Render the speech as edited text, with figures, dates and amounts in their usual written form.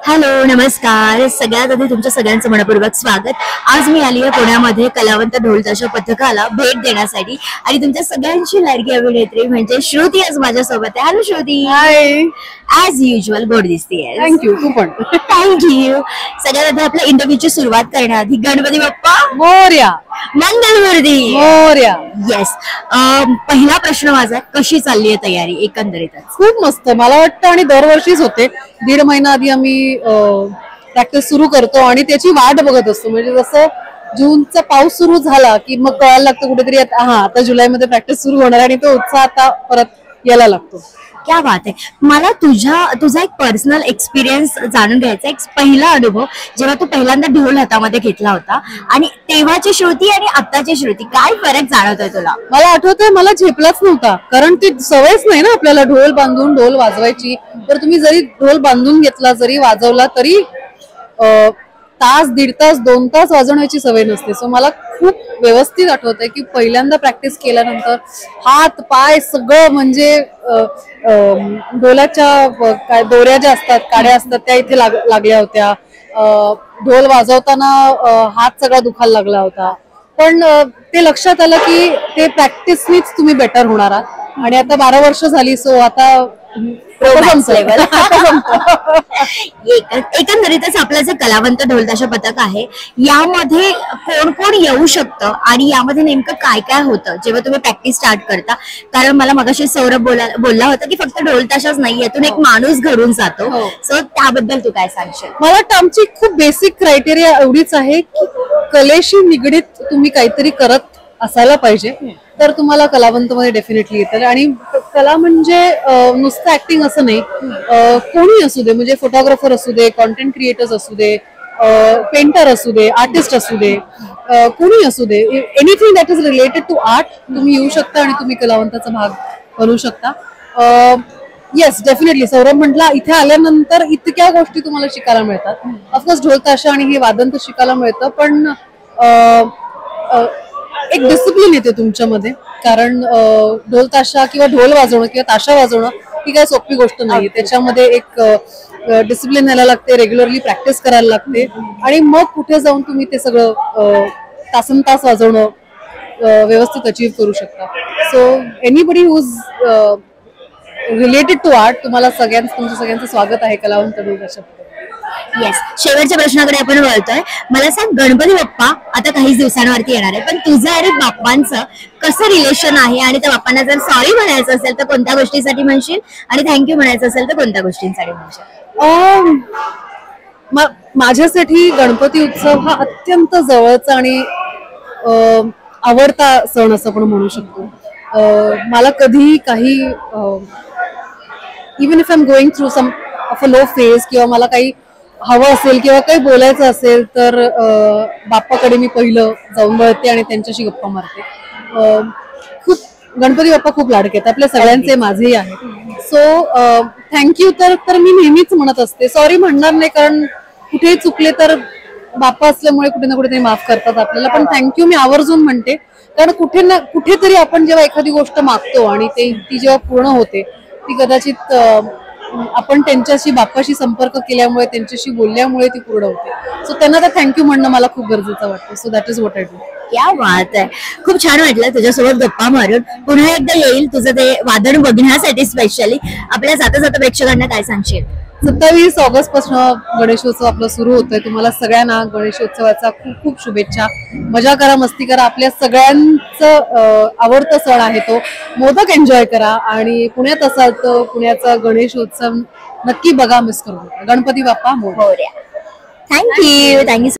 Hello नमस्कार. सगळ्यात आधी तुमच्या सगळ्यांचं मनपूर्वक स्वागत. आज मी आली आहे पुण्यामध्ये कलावंत ढोलताशा पथकाला भेट देण्यासाठी आणि तुमच्या सगळ्यांची लाडकी अभिनेत्री म्हणजे श्रुती आज माझ्यासोबत आहे. हॅलो श्रुती. हाय. ॲज युजल गोड दिसतेय. थँक्यू. तू पण. थँक्यू. सगळ्यात आधी आपल्या इंटरव्ह्यूची सुरुवात करण्याआधी गणपती बाप्पा मोरया. मंगलमूर्ती. मोरया. येस. पहिला प्रश्न माझा, कशी चालली आहे तयारी एकंदरीतच? खूप मस्त. मला वाटतं आणि दरवर्षीच होते. 1.5 महिना आधी आम्ही प्रॅक्टिस सुरू करतो आणि त्याची वाट बघत असतो. म्हणजे जसं जूनचा पाऊस सुरू झाला की मग कळायला लागतं कुठेतरी आता जुलैमध्ये प्रॅक्टिस सुरू होणार आणि तो उत्साह आता परत यायला लागतो. क्या बात आहे. मला तुझा एक पर्सनल एक्सपिरियन्स जाणून घ्यायचा. एक पहिला अनुभव जेव्हा तू पहिल्यांदा ढोल हातामध्ये घेतला होता आणि तेव्हाची श्रुती आणि आत्ताची श्रुती, काय फरक जाणवतोय तुला? मला आठवतंय मला झेपलाच नव्हता, कारण ती सवयच नाही ना आपल्याला ढोल बांधून ढोल वाजवायची. तर तुम्ही जरी ढोल बांधून घेतला जरी वाजवला तरी तास 1.5 तास 2 तास वाजवण्याची सवय नसते. सो मला खूप व्यवस्थित आठवतंय की पहिल्यांदा प्रॅक्टिस केल्यानंतर हात पाय सगळं म्हणजे ढोलाच्या काय दोऱ्या ज्या असतात काड्या असतात त्या इथे लागल्या होत्या. ढोल वाजवताना हात सगळा दुखायला लागला होता. पण ते लक्षात आलं की ते प्रॅक्टिसनीच तुम्ही बेटर होणार आहात. आणि आता 12 वर्ष झाली. सो आता एकंदरीतच आपलं जे कलावंत ढोलताशा पथक आहे यामध्ये कोण कोण येऊ शकतं आणि यामध्ये नेमकं काय काय होतं जेव्हा तुम्ही प्रॅक्टिस स्टार्ट करता? कारण मला मगाशी सौरभ बोलला होता की फक्त ढोलताशाच नाही, यातून एक माणूस घडून जातो. सो त्याबद्दल तू काय सांगशील? मला वाटतं आमची खूप बेसिक क्रायटेरिया एवढीच आहे की कलेशी निगडीत तुम्ही काहीतरी करत असायला पाहिजे, तर तुम्हाला कलावंत मध्ये डेफिनेटली येतं. आणि कला म्हणजे नुसतं ऍक्टिंग असं नाही, कोणी असू दे, म्हणजे फोटोग्राफर असू दे, कॉन्टेंट क्रिएटर्स असू दे, पेंटर असू दे, आर्टिस्ट असू दे, कोणी असू दे, anything that is related to art तुम्ही येऊ शकता आणि तुम्ही कलावंताचा भाग बनवू शकता. Yes definitely. सौरभ म्हटला इथे आल्यानंतर इतक्या गोष्टी तुम्हाला शिकायला मिळतात. ऑफकोर्स ढोलताशा आणि हे वादन तर शिकायला मिळतं, पण एक डिसिप्लिन येते तुमच्यामध्ये. कारण ढोल ताशा किंवा ढोल वाजवणं किंवा ताशा वाजवणं ही काही सोपी गोष्ट नाही. त्याच्यामध्ये एक डिसिप्लिन यायला लागते, रेग्युलरली प्रॅक्टिस करायला लागते आणि मग कुठे जाऊन तुम्ही ते सगळं तासन तास वाजवणं व्यवस्थित अचीव करू शकता. So anybody who is related to art, तुमचं सगळ्यांचं स्वागत आहे कलावंत ढोलताशा. येस. शेवटच्या प्रश्नाकडे आपण वळतोय. मला सांग, गणपती बाप्पा आता काही दिवसांवरती येणार आहे, पण तुझं आणि बाप्पांचं कसं रिलेशन आहे? आणि त्या बाप्पांना जर सॉरी म्हणायचं असेल तर कोणत्या गोष्टीसाठी म्हणशील, आणि थँक्यू म्हणायचं असेल तर कोणत्या गोष्टींसाठी म्हणशील? माझ्यासाठी गणपती उत्सव हा अत्यंत जवळचा आणि आवडता सण असं आपण म्हणू शकतो. मला कधीही काही even if I am going through some of a low phase किंवा मला काही हवं असेल किंवा काही बोलायचं असेल तर बाप्पाकडे मी पहिलं जाऊन बळते आणि त्यांच्याशी गप्पा मारते. खूप गणपती बाप्पा खूप लाडके आहेत, आपल्या सगळ्यांचे माझेही आहेत. सो थँक्यू तर मी नेहमीच म्हणत असते. सॉरी म्हणणार नाही, कारण कुठेही चुकले तर बाप्पा असल्यामुळे कुठे ना कुठेतरी माफ करतात आपल्याला. पण थँक्यू मी आवर्जून म्हणते, कारण कुठेतरी आपण जेव्हा एखादी गोष्ट मागतो आणि ती जेव्हा पूर्ण होते ती कदाचित आपण त्यांच्याशी बाप्पाशी संपर्क केल्यामुळे त्यांच्याशी बोलल्यामुळे ती पूर्ण होते. सो त्यांना तर थँक्यू म्हणणं मला खूप गरजेचं वाटतं. So that is what I do. क्या बात आहे. खूप छान वाटलं तुझ्यासोबत गप्पा मारून. पुन्हा एकदा येईल तुझं ते वादन बघण्यासाठी स्पेशली. आपल्या जाता जाता प्रेक्षकांना काय सांगशील? 27 ऑगस्ट पासून गणेशोत्सव आपला सुरू होतोय. तुम्हाला सगळ्यांना गणेशोत्सवाचा खूप खूप शुभेच्छा. मजा करा, मस्ती करा. आपल्या सगळ्यांचं आवडतं सण आहे तो. मोदक एन्जॉय करा आणि पुण्यात असाल तर पुण्याचा गणेशोत्सव नक्की बघा, मिस करू नका. गणपती बाप्पा मोरया. थँक्यू.